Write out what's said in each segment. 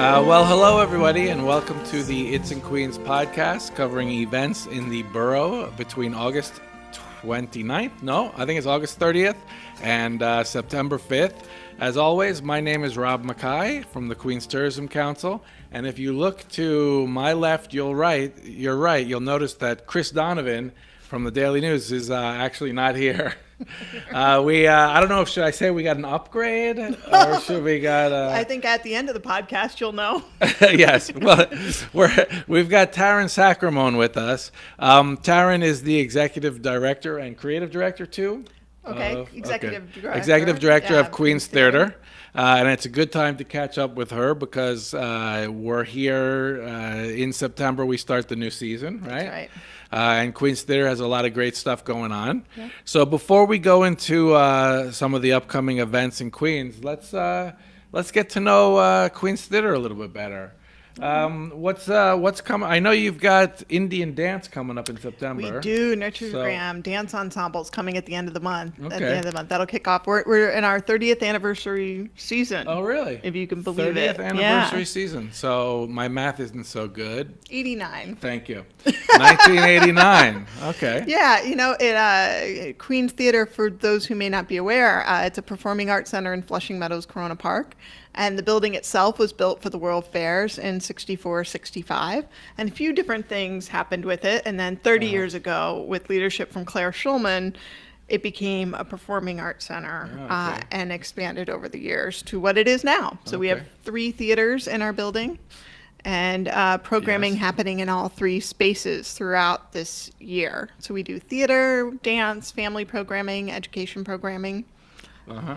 Well, hello, everybody, and welcome to the It's in Queens podcast covering events in the borough between August 29th. No, I think it's August 30th and September 5th. As always, my name is Rob Mackay from the Queens Tourism Council. And if you look to my left, you're right, you'll notice that Chris Donovan from the Daily News is actually not here. I don't know if should I say we got an upgrade or should we got I think at the end of the podcast you'll know. Yes. Well, we've got Taryn Sacramone with us. Taryn is the executive director and creative director too. Executive director of Queens Theater. And it's a good time to catch up with her because we're here in September. We start the new season, right? That's right. And Queens Theater has a lot of great stuff going on. Yeah. So before we go into some of the upcoming events in Queens, let's get to know Queens Theater a little bit better. What's coming? I know you've got Indian dance coming up in September. We do. Nurturegram Dance Ensembles coming at the end of the month. Okay. At the end of the month. That'll kick off. We're in our 30th anniversary season. Oh, really? If you can believe 30th it. anniversary season. So my math isn't so good. 89. Thank you. 1989. Okay. Yeah, Queens Theater, for those who may not be aware, it's a performing arts center in Flushing Meadows, Corona Park. And the building itself was built for the World Fairs in 64, 65. And a few different things happened with it. And then 30 years ago, with leadership from Claire Schulman, it became a performing arts center and expanded over the years to what it is now. So we have 3 theaters in our building and programming happening in all 3 spaces throughout this year. So we do theater, dance, family programming, education programming.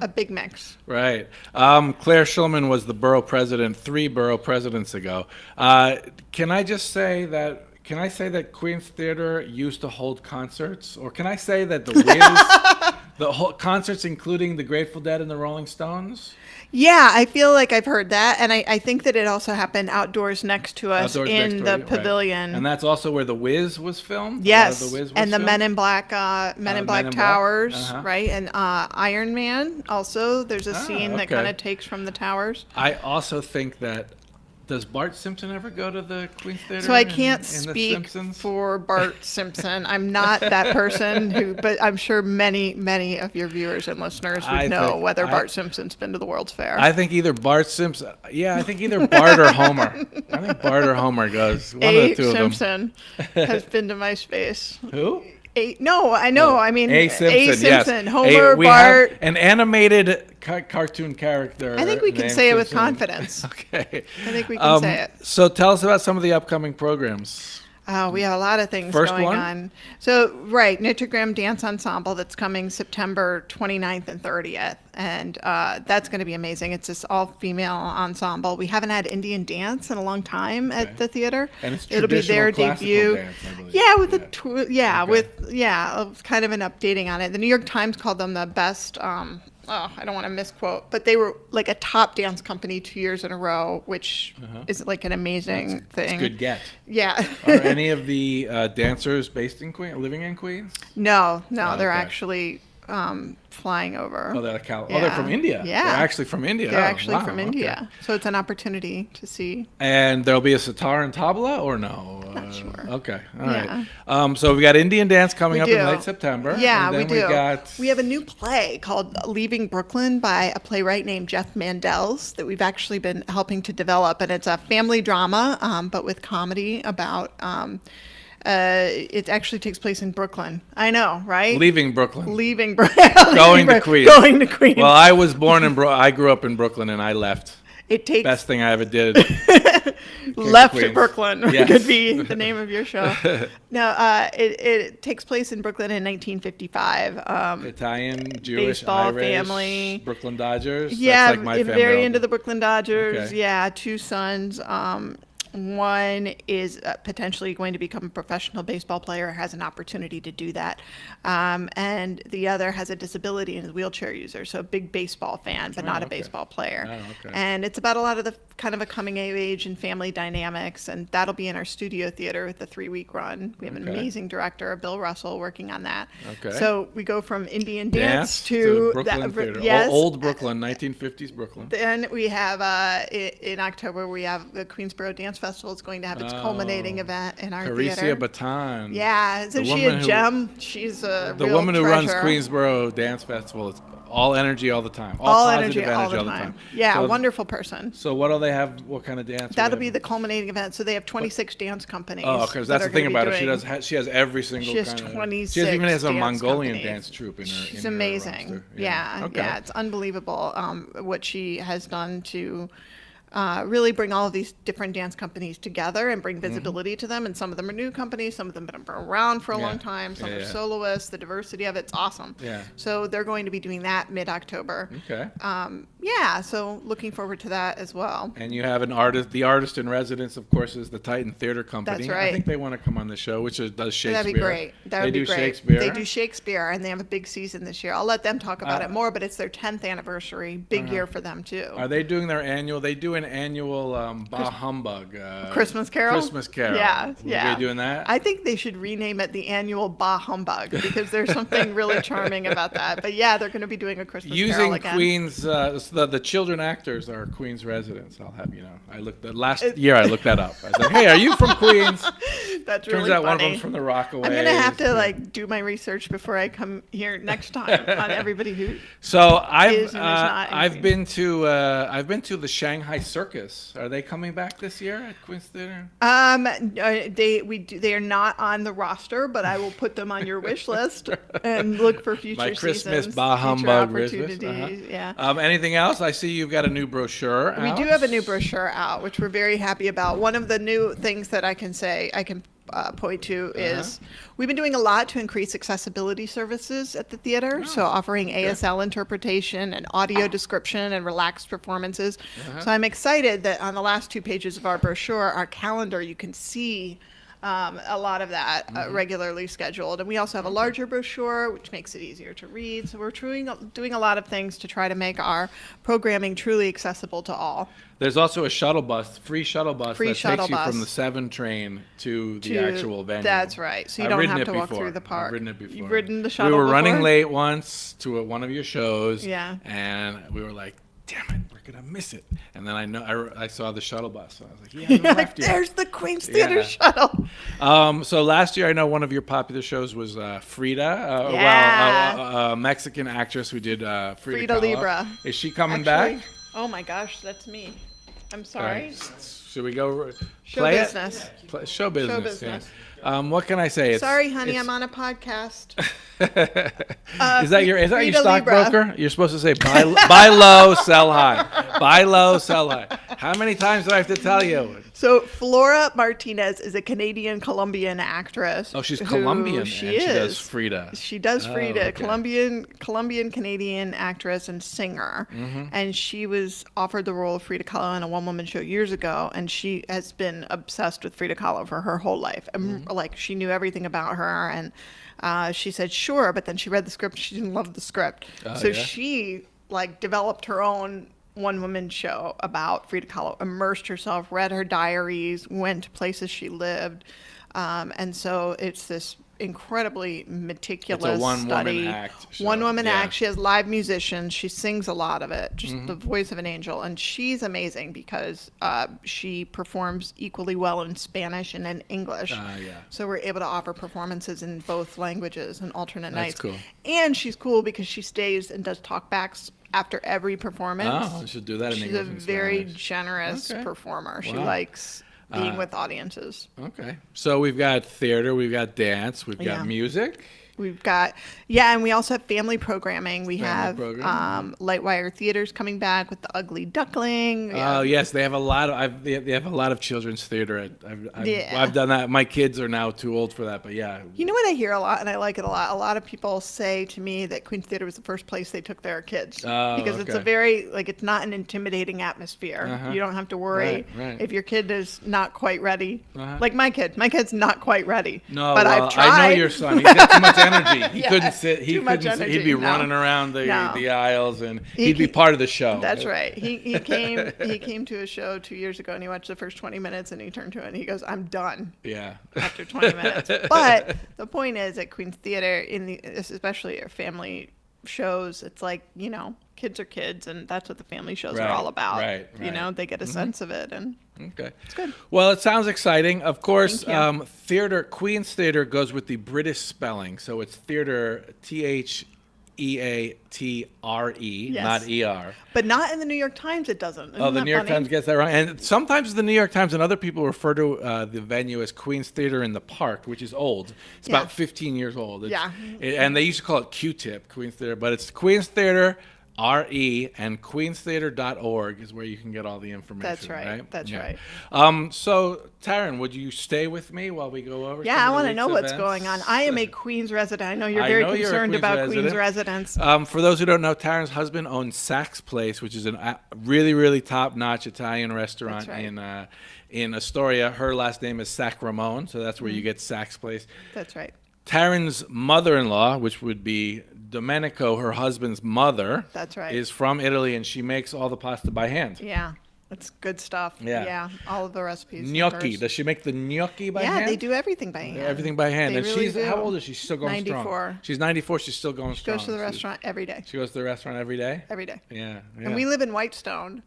A big mix. Right. Claire Schulman was the borough president 3 borough presidents ago. Can I say that Queens Theater used to hold concerts? Or can I say that the Wiz, the whole concerts including the Grateful Dead and the Rolling Stones? Yeah, I feel like I've heard that. And I think that it also happened outdoors next to us in the pavilion. Right. And that's also where The Wiz was filmed? Yes, The Wiz was and the filmed? Men in Black Towers, right? And Iron Man also. There's a scene that kind of takes from the towers. I also think that, does Bart Simpson ever go to the Queens Theater? So I can't speak for Bart Simpson. I'm not that person but I'm sure many of your viewers and listeners would know whether Bart Simpson's been to the World's Fair. I think either Bart Simpson, I think either Bart or Homer. I think Bart or Homer goes. One of the two Simpson of them. has been to my space. Who? No, I know. I mean, A. Simpson, yes. Homer, we Bart. Have an animated cartoon character. I think we can say it with confidence. Okay. I think we can say it. So tell us about some of the upcoming programs. We have a lot of things going on. So, Nurturegram Dance Ensemble that's coming September 29th and 30th. And that's going to be amazing. It's this all-female ensemble. We haven't had Indian dance in a long time at the theater. And it's It'll be their debut. Dance, I believe. Yeah, with kind of an updating on it. The New York Times called them the best. I don't want to misquote, but they were like a top dance company 2 years in a row, which is like an amazing thing. That's a good get. Yeah. Are any of the dancers based in Queens, living in Queens? No, they're actually flying over. Oh, they're from India. Yeah. They're actually from India. They're actually from India. Okay. So it's an opportunity to see. And there'll be a sitar and tabla or no? Not sure. Okay. All right. So we've got Indian dance coming up in late September. Yeah, and then we do. We have a new play called Leaving Brooklyn by a playwright named Jeff Mandels that we've actually been helping to develop. And it's a family drama, but with comedy about... it actually takes place in Brooklyn. I know, right? Leaving Brooklyn. Going to Queens. Going to Queens. Well, I was born I grew up in Brooklyn and I left. It takes best thing I ever did. Left Brooklyn. Yes. Could be the name of your show. No, it takes place in Brooklyn in 1955. Italian, Jewish, baseball Irish, family. Brooklyn Dodgers. Yeah, that's like my family very into the Brooklyn Dodgers. Okay. Yeah, 2 sons. One is potentially going to become a professional baseball player, has an opportunity to do that. And the other has a disability and is a wheelchair user, so a big baseball fan, but not a okay. baseball player. Oh, okay. And it's about a lot of the kind of a coming of age and family dynamics, and that'll be in our studio theater with the 3-week run. We have an Okay. amazing director, Bill Russell, working on that. Okay. So we go from Indian Dance dance to to Brooklyn that, Theater. yes. Old Brooklyn, 1950s Brooklyn. Then we have in October we have the Queensboro Dance Festival. It's going to have its culminating event in our Caricia theater. Baton. Yeah, isn't The she woman a who- gem? She's a The real woman who runs treasure. Queensboro Dance Festival. It's all energy all the time. All positive energy all the time. Yeah, So, a wonderful person. So what do they have? What kind of dance? That'll be the culminating event. So they have 26 dance companies. Oh, because that that's are the thing gonna be about her. doing- She has every single. She has kind of, 26 She even has a dance Mongolian companies. dance troupe in her. She's in her amazing. roster. Yeah, Okay. yeah, it's unbelievable what she has done to really bring all of these different dance companies together and bring visibility to them. And some of them are new companies, some of them have been around for a Yeah. long time, some Yeah, are yeah. soloists. The diversity of it's awesome. Yeah. So they're going to be doing that mid-October. Okay. Yeah, so looking forward to that as well. And you have an artist. The artist in residence, of course, is the Titan Theater Company. That's I right. think they want to come on the show, which does Shakespeare. That'd be great. That They would do be great. Shakespeare. They do Shakespeare, and they have a big season this year. I'll let them talk about it more, but it's their 10th anniversary. Big year for them too. Are they doing their annual? They do an annual Bah Humbug. Christmas Carol? Christmas Carol. Yeah, Will yeah. they be doing that? I think they should rename it the annual Bah Humbug because there's something really charming about that. But yeah, they're going to be doing a Christmas Carol Using again. Queens, the children actors are Queens residents. I'll have you know. I looked last year. I looked that up. I was like, hey, are you from Queens? That's Turns really out one of funny. them's from the Rockaways. I'm going to have to like do my research before I come here next time on everybody who. So is and is not in I've Queens. been to the Shanghai Circus. Are they coming back this year at Queens Theater? They are not on the roster, but I will put them on your wish list and look for future My Christmas seasons, Bah future Humbug opportunities. Christmas. Yeah. Anything else? I see you've got a new brochure. We out. do have a new brochure out, which we're very happy about. One of the new things that I can point to is we've been doing a lot to increase accessibility services at the theater. So offering ASL interpretation and audio description and relaxed performances. So I'm excited that on the last 2 pages of our brochure, our calendar, you can see a lot of that regularly scheduled. And we also have a larger brochure, which makes it easier to read. So we're doing a lot of things to try to make our programming truly accessible to all. There's also a shuttle bus, free shuttle bus Free that shuttle takes you bus. from the 7 train to the actual venue. That's right. So you I've don't ridden have it to walk before. through the park. I've ridden it before. You've ridden the shuttle We were running before? late once to one of your shows. Yeah. And we were like, damn it, we're going to miss it. And then I saw the shuttle bus. So I was like, yeah, we left yet. There's the Queens Theater Yeah. shuttle. So last year, I know one of your popular shows was Frida, Yeah. a Mexican actress who did Frida Frida Kahlo. Libra. Is she coming Actually, back? oh my gosh, that's me. I'm All sorry. right. Should we go Show play business. it? Show business. business. Yeah. What can I say? It's, Sorry, honey, it's- I'm on a podcast. is that your Frida stockbroker? You're supposed to say buy low, sell high. Buy low, sell high. How many times do I have to tell you? So Flora Martinez is a Canadian-Colombian actress. Oh, she's who- Colombian. She and is. She does Frida. She does Oh, Frida, okay. Colombian Canadian actress and singer, and she was offered the role of Frida Kahlo in a one-woman show years ago, and she has been obsessed with Frida Kahlo for her whole life, and like she knew everything about her, and she said sure, but then she read the script, she didn't love the script, so yeah? she like developed her own one-woman show about Frida Kahlo, immersed herself, read her diaries, went to places she lived, and so it's this incredibly meticulous It's a one-woman study. act show. One-woman Yeah. act. She has live musicians. She sings a lot of it, just the voice of an angel, and she's amazing because she performs equally well in Spanish and in English. Yeah. So we're able to offer performances in both languages and alternate That's nights. cool. And she's cool because she stays and does talkbacks after every performance. Oh, I should do that in She's English a and very Spanish. generous Okay. performer. She Wow. likes being with audiences. Okay. So we've got theater, we've got dance, we've got Yeah. music. We've got, yeah, and we also have family programming. We have programming. Lightwire Theaters coming back with The Ugly Duckling. Oh yes, they have a lot of they have a lot of children's theater. I've done that. My kids are now too old for that, but yeah. You know what I hear a lot, and I like it a lot? A lot of people say to me that Queen's Theater was the first place they took their kids. Oh, because it's a okay. very, like, it's not an intimidating atmosphere. You don't have to worry Right. if your kid is not quite ready. Uh-huh. Like my kid. My kid's not quite ready. No, but well, I've tried. I know your son. He's got too much energy. He Yeah, couldn't sit. He too much couldn't. energy. He'd be No. running around the No. aisles, and He he'd be ca- part of the show. That's right. He came to a show 2 years ago, and he watched the first 20 minutes, and he turned to it and he goes, "I'm done." Yeah. After 20 minutes. But the point is, at Queen's Theater, especially our family shows, it's like, kids are kids, and that's what the family shows Right, are all about. right. They get a sense of it, and Okay. it's good. Well, it sounds exciting. Of course, Thank you. Queen's Theater goes with the British spelling, so it's theater, Theatre, Yes. not ER. But not in the New York Times, it doesn't. Oh, the New York Times gets that wrong. And sometimes the New York Times and other people refer to the venue as Queen's Theater in the Park, which is old. It's Yeah. about 15 years old. And they used to call it Q-Tip, Queen's Theater, but it's Queen's Theater, RE, and queenstheater.org is where you can get all the information. That's right. That's right. So, Taryn, would you stay with me while we go over Yeah, some I of the want to week's know what's events? going on. I am a Queens resident. I know you're I very know you're a concerned Queens about resident. Queens residents. For those who don't know, Taryn's husband owns Saks Place, which is a really, really top-notch Italian restaurant That's right. in Astoria. Her last name is Sacramone, so that's where Mm-hmm. you get Saks Place. That's right. Taryn's mother-in-law, which would be Domenico, her husband's mother, That's right. is from Italy, and she makes all the pasta by hand. Yeah. It's good stuff. Yeah. All of the recipes. are Gnocchi. hers. Does she make the gnocchi by hand? Yeah, they do everything by hand. Everything by hand. They And really she's do. how old is she? She's still going 94. strong. She's 94. She's still going strong. Goes to the restaurant every day. She goes to the restaurant every day? Every day. Yeah. And we live in Whitestone.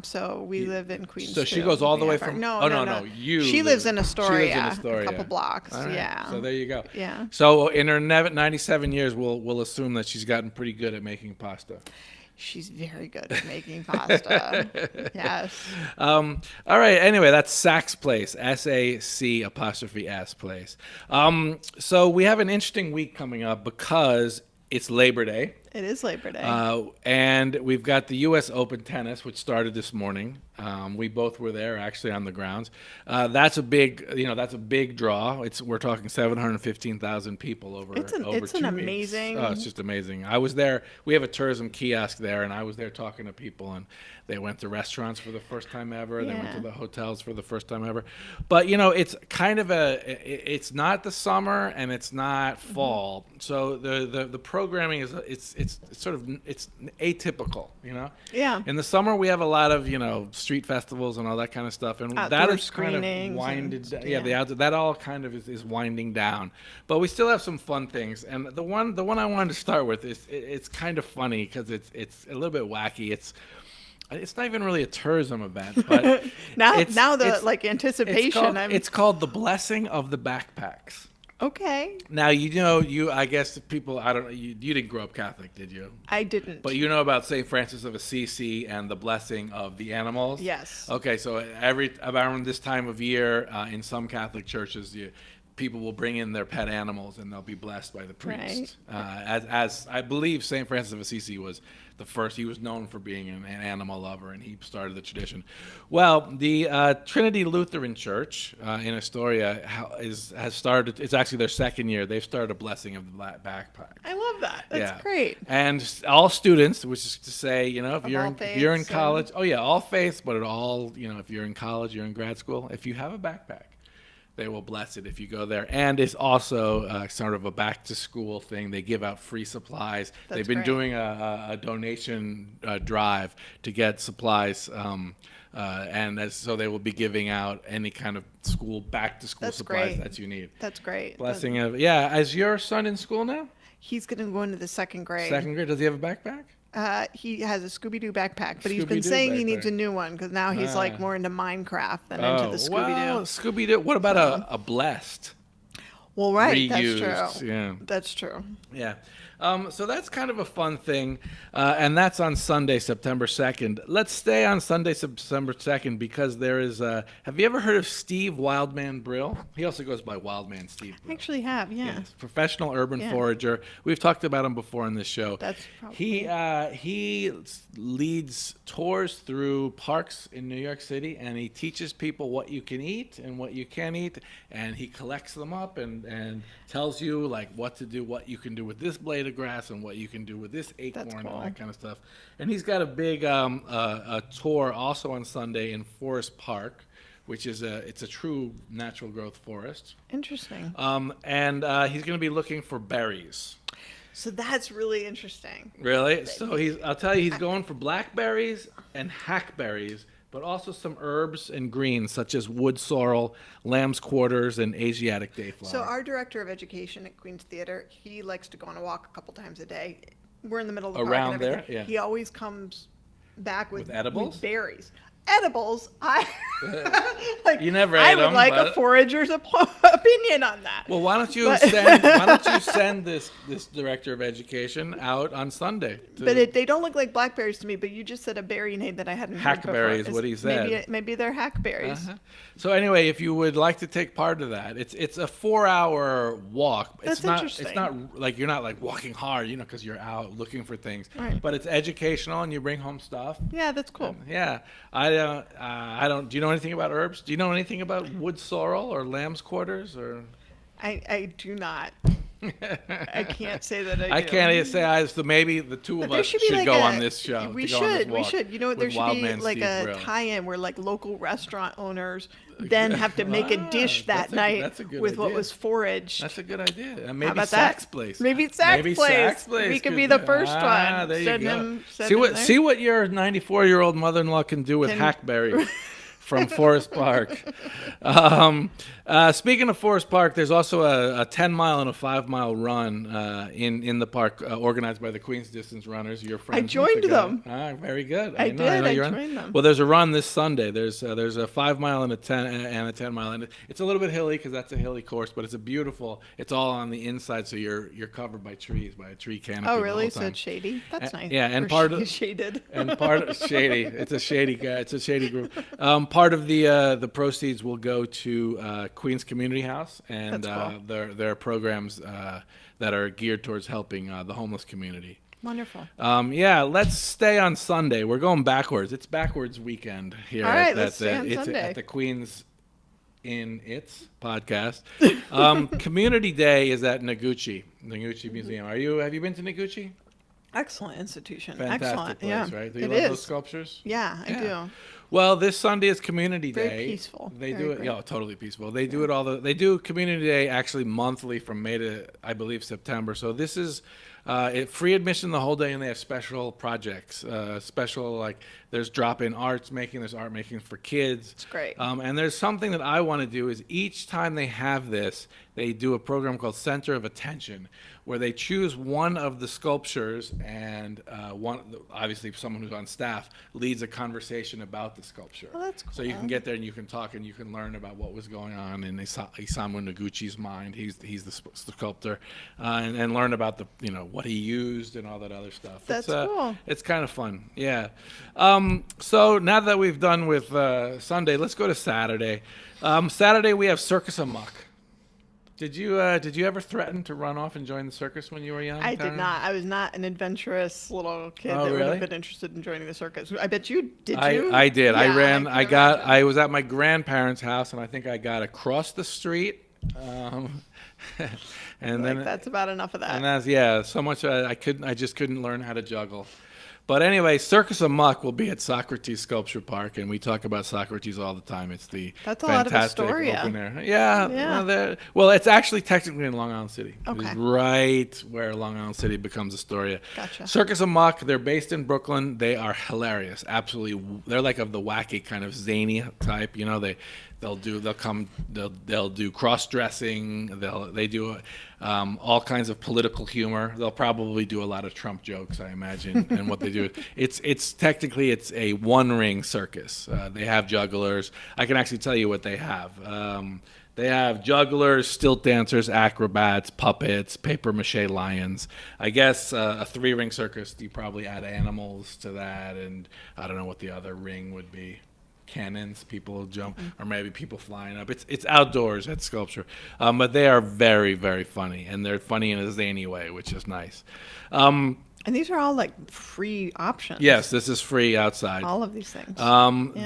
So we live in Queens. So she too. goes all the We way have our- from. No, oh no. You. She lives in Astoria. She lives in Astoria. A couple blocks. All right. Yeah. So there you go. Yeah. So in her 97 years, we'll assume that she's gotten pretty good at making pasta. She's very good at making pasta. Yes. All right. Anyway, that's Saks Place, SAC' Place. So we have an interesting week coming up because it's Labor Day. It is Labor Day. And we've got the U.S. Open tennis, which started this morning. We both were there, actually, on the grounds. That's a big, that's a big draw. We're talking 715,000 people over. It's an 2 weeks. amazing- Oh, it's just amazing. I was there. We have a tourism kiosk there, and I was there talking to people, and they went to restaurants for the first time ever. They went Yeah. to the hotels for the first time ever. But it's kind of it's not the summer and it's not fall. So the programming is it's sort of it's atypical. Yeah. In the summer we have a lot of street festivals and all that kind of stuff, and that Outdoor is kind of screenings winded. and- Yeah, yeah. that all kind of is winding down. But we still have some fun things, and the one I wanted to start with is it's kind of funny because it's a little bit wacky. It's not even really a tourism event, but now it's anticipation. it's called the Blessing of the Backpacks. Okay. Now I guess people I don't you didn't grow up Catholic, did you? I didn't. But you know about St. Francis of Assisi and the blessing of the animals? Yes. Okay, so around this time of year, in some Catholic churches, people will bring in their pet animals and they'll be blessed by the priest. As I believe St. Francis of Assisi was the first. He was known for being an animal lover, and he started the tradition. Well, the Trinity Lutheran Church in Astoria has started. It's actually their second year. They've started a blessing of the backpack. I love that. That's great. And all students, which is to say, if you're all if you're in faiths college, all faiths, but if you're in college, you're in grad school, if you have a backpack, they will bless it if you go there. And it's also sort of a back-to-school thing. They give out free supplies. They've been great. doing a donation drive to get supplies, so they will be giving out any kind of back-to-school That's supplies great. that you need. That's great. Blessing of Is your son in school now? He's going to go into the second grade. Second grade. Does he have a backpack? He has a Scooby-Doo backpack, but he's been Scooby-Doo saying he needs backpack. a new one because now he's like more into Minecraft than into the Scooby-Doo. Well, Scooby-Doo. What about a blessed? Well, right. Reused, That's true. yeah. That's true. Yeah. So that's kind of a fun thing, and that's on Sunday, September 2nd. Let's stay on Sunday, September 2nd, because there is have you ever heard of Steve Wildman Brill? He also goes by Wildman Steve I Brill. actually have, yeah. Yes, professional urban Yeah. forager. We've talked about him before on this show. That's probably He leads tours through parks in New York City, and he teaches people what you can eat and what you can't eat, and he collects them up and tells you like what to do, what you can do with this blade of grass, and what you can do with this acorn That's and cool. that kind of stuff. And he's got a big a tour also on Sunday in Forest Park, which is it's a true natural growth forest. interesting. And he's going to be looking for berries. So that's really interesting. Really? So I'll tell you, he's going for blackberries and hackberries, but also some herbs and greens such as wood sorrel, lamb's quarters, and Asiatic dayflower. So our director of education at Queen's Theater, he likes to go on a walk a couple times a day. We're in the middle of the park Around and there? everything. Yeah. He always comes back with edibles? with berries. Edibles, like, You never I ate would them, like a but- forager's opinion on that. Well, why don't you But- send this director of education out on Sunday? But they don't look like blackberries to me. But you just said a berry name that I hadn't heard before. Hackberry is what he said. Maybe they're hackberries. Uh-huh. So anyway, if you would like to take part of that, it's a 4-hour walk. That's It's interesting. not like you're not like walking hard, because you're out looking for things. Right. But it's educational, and you bring home stuff. Yeah, that's cool. Yeah, I don't. Do you know anything about herbs? Do you know anything about wood sorrel or lamb's quarters or? I do not. I can't say that I do. I can't say I. So maybe the two But of there us should should be like go a, on this show. We to go on this should. We walk should. You know what? There with should be Wildman like Steve a Brill. tie-in where like local restaurant owners then have to make a dish that that's night that's a good with what idea. was foraged. That's a good idea. And How maybe about Saks that? Place. Maybe Saks Place. We could be the first one. There you Send go. him- send see him what there. see what your 94-year-old mother-in-law can do with Can- hackberries from Forest Park. Speaking of Forest Park, there's also a 10-mile and a 5-mile run in the park organized by the Queens Distance Runners. Your friends. joined them. Very good. I know did. I you're on. joined them. Well, there's a run this Sunday. There's a 5-mile and a 10-mile, and it's a little bit hilly because that's a hilly course, but it's a beautiful. It's all on the inside, so you're covered by trees, by a tree canopy. Oh, the really? whole So time. it's shady. That's nice. yeah, and Or part of- shaded. And part of shady. It's a shady guy. It's a shady group. Part of the proceeds will go to Queens Community House and That's cool. their programs that are geared towards helping the homeless community. Wonderful. Yeah, let's stay on Sunday. We're going backwards. It's backwards weekend here All right, let's stay on it's Sunday. at the Queens in Its podcast. Community Day is at Noguchi Museum. Have you been to Noguchi? Excellent institution. Fantastic Excellent. place, Yeah. right? Do you It love is. those sculptures? Yeah, I do. Well, this Sunday is Community Very Day. peaceful. They Very do it. great. Yeah, totally peaceful. They do it they do Community Day actually monthly from May to I believe September. So this is free admission the whole day, and they have special projects. Special like there's drop-in arts making. There's art making for kids. It's great. And there's something that I want to do is each time they have this, they do a program called Center of Attention, where they choose one of the sculptures, and obviously someone who's on staff leads a conversation about the sculpture. Oh, that's So you cool. can get there and you can talk and you can learn about what was going on in Isamu Noguchi's mind. He's the sculptor, and learn about what he used and all that other stuff. That's it's, cool. It's kind of fun. Yeah. So now that we've done with Sunday, let's go to Saturday. Saturday we have Circus Amok. Did you ever threaten to run off and join the circus when you were young? I did Karen? not. I was not an adventurous little kid Oh, that would really? have been interested in joining the circus. I bet you did. I did. I Yeah, ran. can I imagine. was at my grandparents' house, and I think I got across the street. And Like, then that's about enough of that. And that's so much I just couldn't learn how to juggle. But anyway, Circus Amok will be at Socrates Sculpture Park, and we talk about Socrates all the time. It's the That's a lot of fantastic Astoria. open air. Yeah. Yeah. Well, it's actually technically in Long Island City. Okay. It's right where Long Island City becomes Astoria. Gotcha. Circus Amok, they're based in Brooklyn. They are hilarious. Absolutely. They're like of the wacky kind of zany type. They'll do cross dressing. They do all kinds of political humor. They'll probably do a lot of Trump jokes, I imagine. And what they do, it's technically it's a one ring circus. They have jugglers. I can actually tell you what they have. They have jugglers, stilt dancers, acrobats, puppets, paper mache lions. I guess a 3-ring circus, you probably add animals to that, and I don't know what the other ring would be. Cannons, people jump, or maybe people flying up. It's outdoors at Sculpture, but they are very, very funny, and they're funny in a zany way, which is nice. And these are all like free options. Yes, this is free outside. All of these things.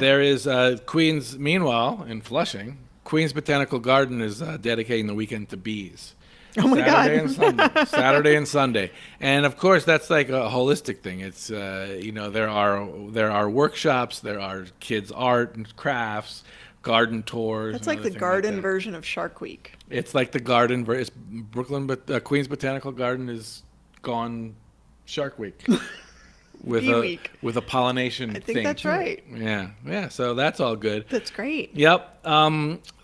There is Queens. Meanwhile, in Flushing, Queens Botanical Garden is dedicating the weekend to bees. Oh my Saturday God. and Sunday. Saturday and Sunday. And of course that's like a holistic thing. It's there are workshops, there are kids art and crafts, garden tours. That's and like the other things garden that. version of Shark Week. It's like the garden it's Brooklyn, but Queens Botanical Garden is gone Shark Week. With Bee Week. with a pollination I think thing that's to it. right. Yeah, so that's all good. That's great. Yep.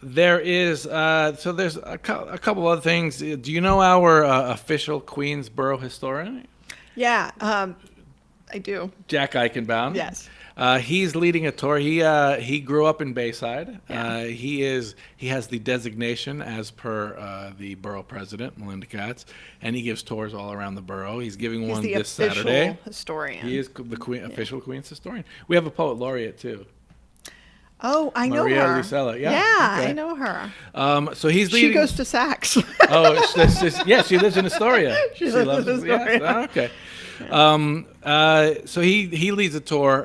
There is so there's a couple other things. Do you know our official Queensboro historian, Yeah, I do. Jack Eichenbaum? Yes. He's leading a tour. He grew up in Bayside. Yeah. He has the designation as per the borough president, Melinda Katz, and he gives tours all around the borough. He's giving He's one the this official Saturday. historian. He is the official Queens historian. We have a poet laureate too. Oh, I know Maria her. Lucella. Yeah, okay. I know her. So he's leading. She goes to Saks. Yeah, she lives in Astoria. She lives in Astoria. Yes, okay. So he leads a tour.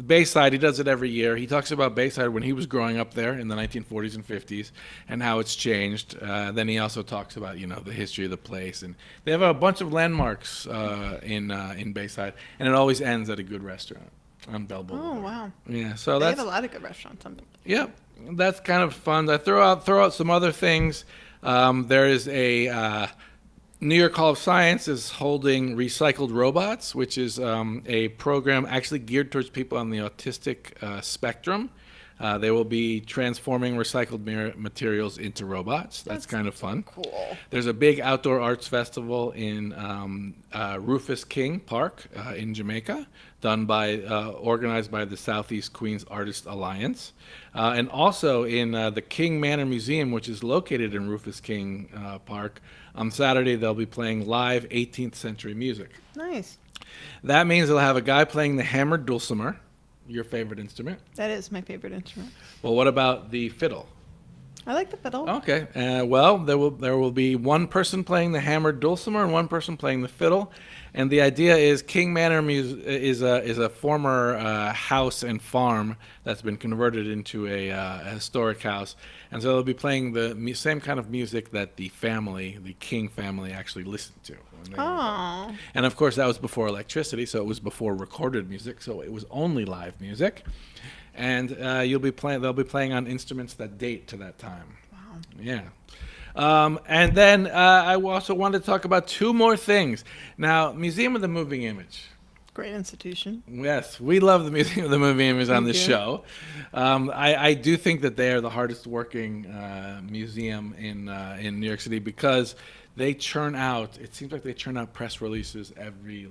Bayside, he does it every year. He talks about Bayside when he was growing up there in the 1940s and 50s and how it's changed. Then he also talks about the history of the place, and they have a bunch of landmarks in Bayside, and it always ends at a good restaurant on Bell Boulevard. Oh, wow. Yeah, so They that's have a lot of good restaurants on Yep, that's kind of fun. I throw out some other things. There is a New York Hall of Science is holding Recycled Robots, which is a program actually geared towards people on the autistic spectrum. They will be transforming recycled materials into robots. That's kind of fun. Cool. There's a big outdoor arts festival in Rufus King Park in Jamaica, organized by the Southeast Queens Artist Alliance, and also in the King Manor Museum, which is located in Rufus King Park. On Saturday, they'll be playing live 18th century music. Nice. That means they'll have a guy playing the hammered dulcimer, your favorite instrument. That is my favorite instrument. Well, what about the fiddle? I like the fiddle. Okay. Well, there will be one person playing the hammered dulcimer and one person playing the fiddle, and the idea is King Manor is a former house and farm that's been converted into a historic house, and so they'll be playing the same kind of music that the King family, actually listened to. Oh. And of course, that was before electricity, so it was before recorded music, so it was only live music. And they'll be playing on instruments that date to that time. Wow. Yeah. And then I also wanted to talk about two more things. Now, Museum of the Moving Image. Great institution. Yes, we love the Museum of the Moving Image on this you. show. I do think that they are the hardest working museum in New York City because they churn out, it seems like they churn out press releases every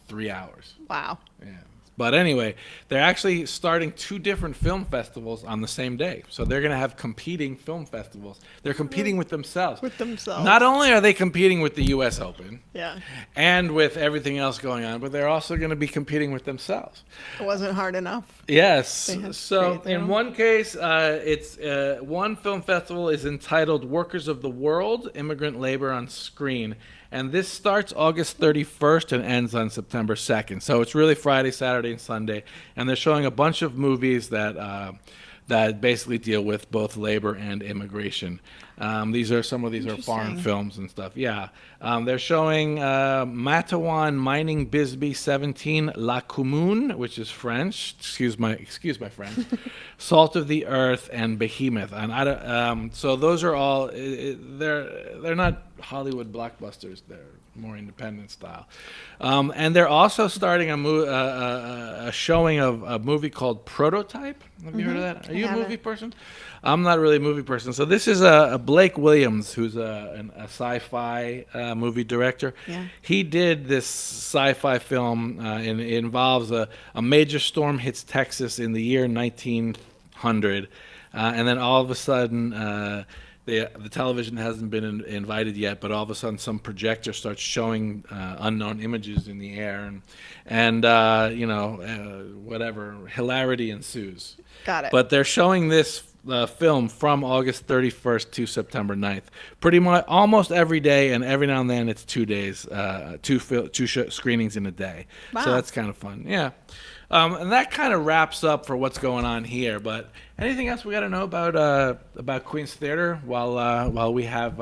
3 hours. Wow. Yeah. But anyway, they're actually starting 2 different film festivals on the same day. So they're going to have competing film festivals. They're competing with themselves. With themselves. Not only are they competing with the U.S. Open Yeah. and with everything else going on, but they're also going to be competing with themselves. It wasn't hard enough. Yes. They had to So create their in own. one case, it's one film festival is entitled Workers of the World, Immigrant Labor on Screen. And this starts August 31st and ends on September 2nd. So it's really Friday, Saturday, and Sunday. And they're showing a bunch of movies that basically deal with both labor and immigration. These are foreign films and stuff. Yeah. They're showing Matawan Mining Bisbee 17 La Commune, which is French. Excuse my French. Salt of the Earth and Behemoth. And so those are all. They're not Hollywood blockbusters. They're more independent style. And they're also starting a showing of a movie called Prototype. Have you heard of that? Are you a movie person? I'm not really a movie person. So this is a Blake Williams, who's a sci-fi movie director. Yeah. He did this sci-fi film, and it involves a major storm hits Texas in the year 1900, and then all of a sudden, the television hasn't been invited yet, but all of a sudden some projector starts showing unknown images in the air, and whatever, hilarity ensues. Got it. But they're showing this film from August 31st to September 9th. Pretty much almost every day, and every now and then it's 2 days, two screenings in a day. Wow. So that's kind of fun. Yeah. And that kind of wraps up for what's going on here. But anything else we got to know about Queen's Theater while we have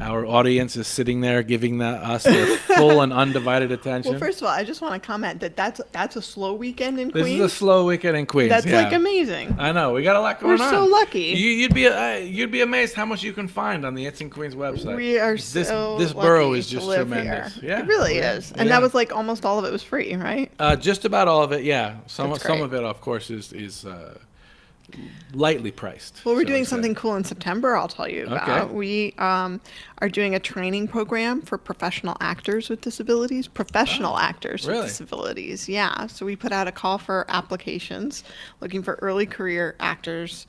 our audience is sitting there giving us their full and undivided attention? Well, first of all, I just want to comment that that's a slow weekend in This Queens. is a slow weekend in Queens. That's yeah. like amazing. I know, we got a lot going on. We're so lucky. You'd be amazed how much you can find on the It's in Queens website. We are this so this borough lucky is to just live tremendous. here. Yeah, It really yeah. is. And Yeah. that was like almost all of it was free, right? Just about all of it. Yeah, some That's great. of it, of course, is lightly priced. Well, we're shall doing we say. something cool in September I'll tell you about. Okay. We are doing a training program for professional actors with disabilities. Professional actors really? with disabilities, yeah. So we put out a call for applications looking for early career actors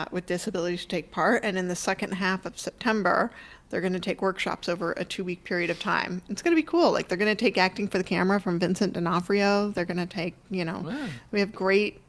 with disabilities to take part. And in the second half of September, they're going to take workshops over a 2-week period of time. It's going to be cool. Like, they're going to take acting for the camera from Vincent D'Onofrio. They're going to take, Wow. we have great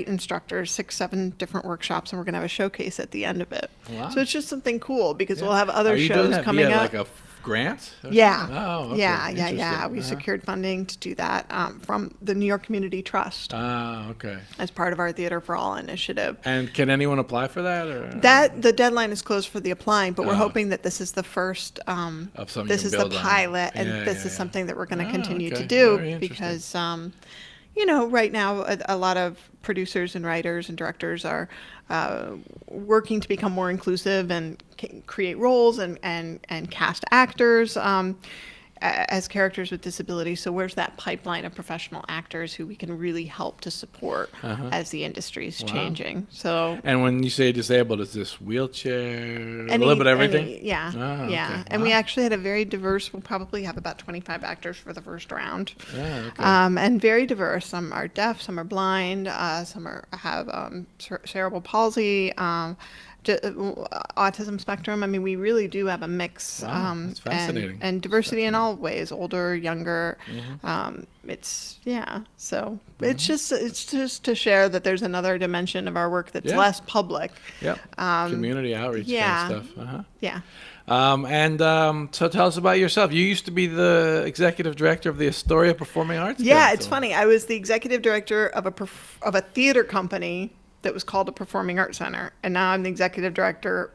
instructors, 6-7 different workshops, and we're going to have a showcase at the end of it. Wow. So it's just something cool because Yeah. we'll have other Are you doing shows that coming via, up. like a grant? or Yeah. something? Oh, okay. Yeah. Interesting. We Uh-huh. secured funding to do that from the New York Community Trust Ah, okay. as part of our Theater for All initiative. And can anyone apply for that? Or That the deadline is closed for the applying, but we're Oh. hoping that this is the first. Of something This you is can the build on. pilot, and Yeah, this yeah, is yeah. something that we're going to Ah, continue okay. to do Very interesting. because, right now a lot of producers and writers and directors are working to become more inclusive and create roles and cast actors. As characters with disabilities. So where's that pipeline of professional actors who we can really help to support as the industry is changing? So And when you say disabled, is this wheelchair, a little bit of everything? yeah, Ah, yeah. okay. And we Wow. actually had a very diverse. We'll probably have about 25 actors for the first round, Ah, okay. and very diverse. Some are deaf, some are blind, some have cerebral palsy. Autism spectrum. I mean, we really do have a mix. Wow, that's fascinating. And diversity in all ways, older, younger. Mm-hmm. So it's just to share that there's another dimension of our work that's Yeah. less public. Yep. Community outreach yeah. kind of stuff. Uh-huh. Yeah. So tell us about yourself. You used to be the executive director of the Astoria Performing Arts Yeah, Council. it's funny. I was the executive director of a theater company that was called a Performing Arts Center, and now I'm the executive director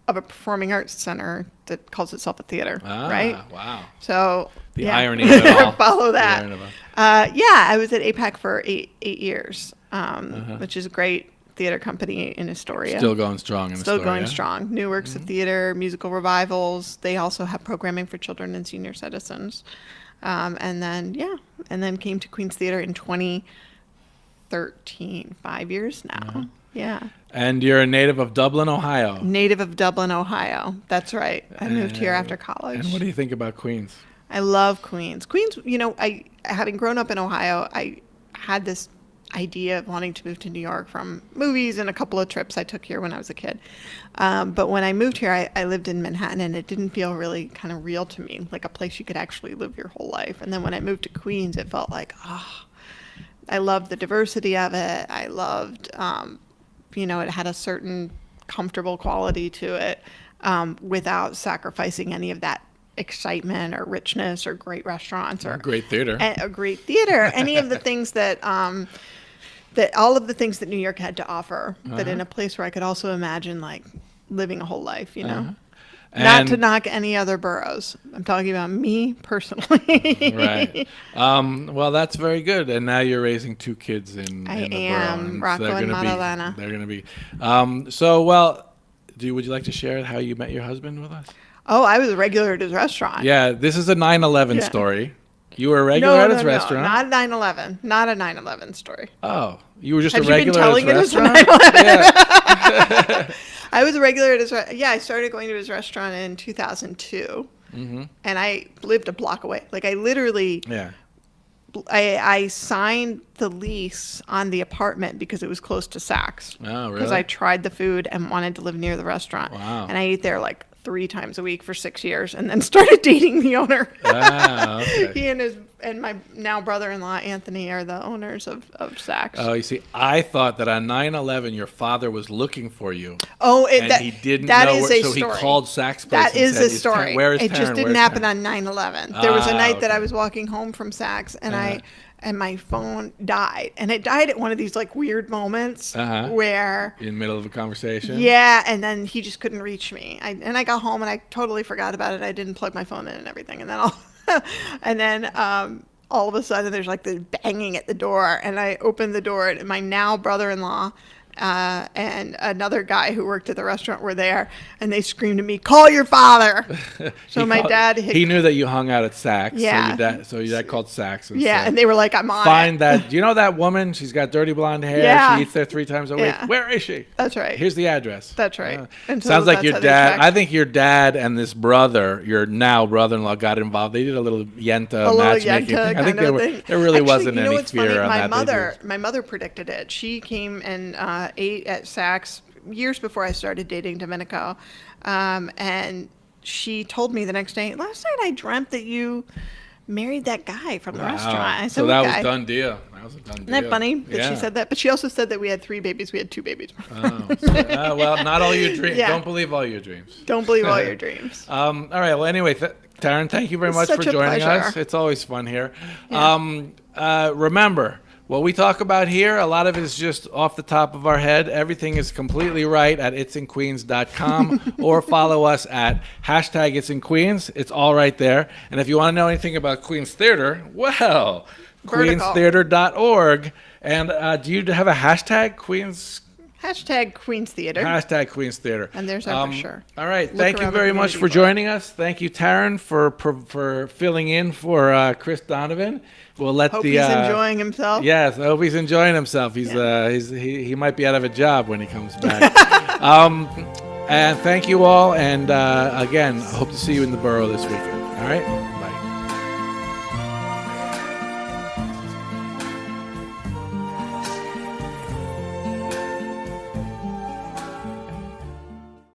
of a performing arts center that calls itself a theater. Ah, right? wow. So The irony of it all. Follow The that. irony of it. I was at APAC for eight years, which is a great theater company in Astoria. Still going strong in Still Astoria. going strong. New works of theater, musical revivals. They also have programming for children and senior citizens. And then came to Queen's Theater in 2013, 5 years now. Yeah. And you're a native of Dublin, Ohio. Native of Dublin, Ohio. That's right. I moved here after college. And what do you think about Queens? I love Queens. Queens, having grown up in Ohio, I had this idea of wanting to move to New York from movies and a couple of trips I took here when I was a kid. But when I moved here, I lived in Manhattan, and it didn't feel really kind of real to me, like a place you could actually live your whole life. And then when I moved to Queens, it felt like, I loved the diversity of it. I loved, it had a certain comfortable quality to it without sacrificing any of that excitement or richness or great restaurants or Great theater. a great theater, any of the things that all of the things that New York had to offer, but in a place where I could also imagine like living a whole life, Not And- to knock any other boroughs. I'm talking about me personally. Right. Well, that's very good. And now you're raising 2 kids in I the am, borough. Rocco they're and gonna Madalena. They're going to be. Would you like to share how you met your husband with us? Oh, I was a regular at his restaurant. Yeah, this is a 9/11 Yeah. story. You were a regular at his No, restaurant. not 9/11. Not a 9/11 story. Oh, you were just Have a you been regular telling at it his as a restaurant? Yeah. I was a regular at his yeah, I started going to his restaurant in 2002. Mm-hmm. And I lived a block away. Like I literally Yeah. I signed the lease on the apartment because it was close to Saks. Oh, Because really? I tried the food and wanted to live near the restaurant. Wow. And I ate there like 3 times a week for 6 years and then started dating the owner. Ah, okay. He and my now brother-in-law Anthony are the owners of Saks. Oh, you see, I thought that on 9/11 your father was looking for you, Oh, and he didn't that know is where, a so story. he called Saks Place That and is said, a story. Where is It just Taryn? didn't Where's happen Taryn?" on 9/11. There was a night that okay. I was walking home from Saks and Uh-huh. my phone died. And it died at one of these like weird moments Uh-huh. where In the middle of a conversation. yeah, and then he just couldn't reach me. I got home and I totally forgot about it. I didn't plug my phone in and everything. And then all of a sudden there's like this banging at the door, and I opened the door, and my now brother-in-law and another guy who worked at the restaurant were there, and they screamed at me, "Call your father!" So my dad had, He knew that you hung out at Saks. Yeah. So your dad called Saks. And yeah, said, and they were like, "I'm on find it." that. Do you know that woman? She's got dirty blonde hair. Yeah. She eats there 3 times a week. Yeah. Where is she? That's right. Here's the address. That's right. And so Sounds like that's your how they dad. tracked- I think your dad and this brother, your now brother-in-law, got involved. They did a little Yenta a little matchmaking Yenta thing. I kind think of there, thing. there really Actually, wasn't you know any what's fear funny? on My that. my mother predicted it. She came and ate at Saks years before I started dating Domenico, and she told me the next day, "Last night I dreamt that you married that guy from the restaurant." I said, So that "What was guy?" done deal. That was a done deal. Isn't that funny that Yeah. she said that? But she also said that we had 3 babies. We had 2 babies. Oh, well, not all your dreams. Yeah. Don't believe all your dreams. Don't believe all your dreams. All right. Well, anyway, Taryn, thank you very much Such for a joining pleasure. us. It's always fun here. Yeah. Remember, what we talk about here, a lot of it is just off the top of our head. Everything is completely right at itsinqueens.com or follow us at #itsinqueens. It's all right there. And if you want to know anything about Queens Theater, well, Vertical. queenstheater.org. And do you have a hashtag, Queens? Hashtag Queens Theater. Hashtag Queens Theater. And there's our brochure. All right. Look Thank you around the very much community for for it. joining us. Thank you, Taryn, for filling in for Chris Donovan. We'll let Hope the he's enjoying himself. Yes, I hope he's enjoying himself. He might be out of a job when he comes back. And thank you all. And again, I hope to see you in the borough this weekend. All right.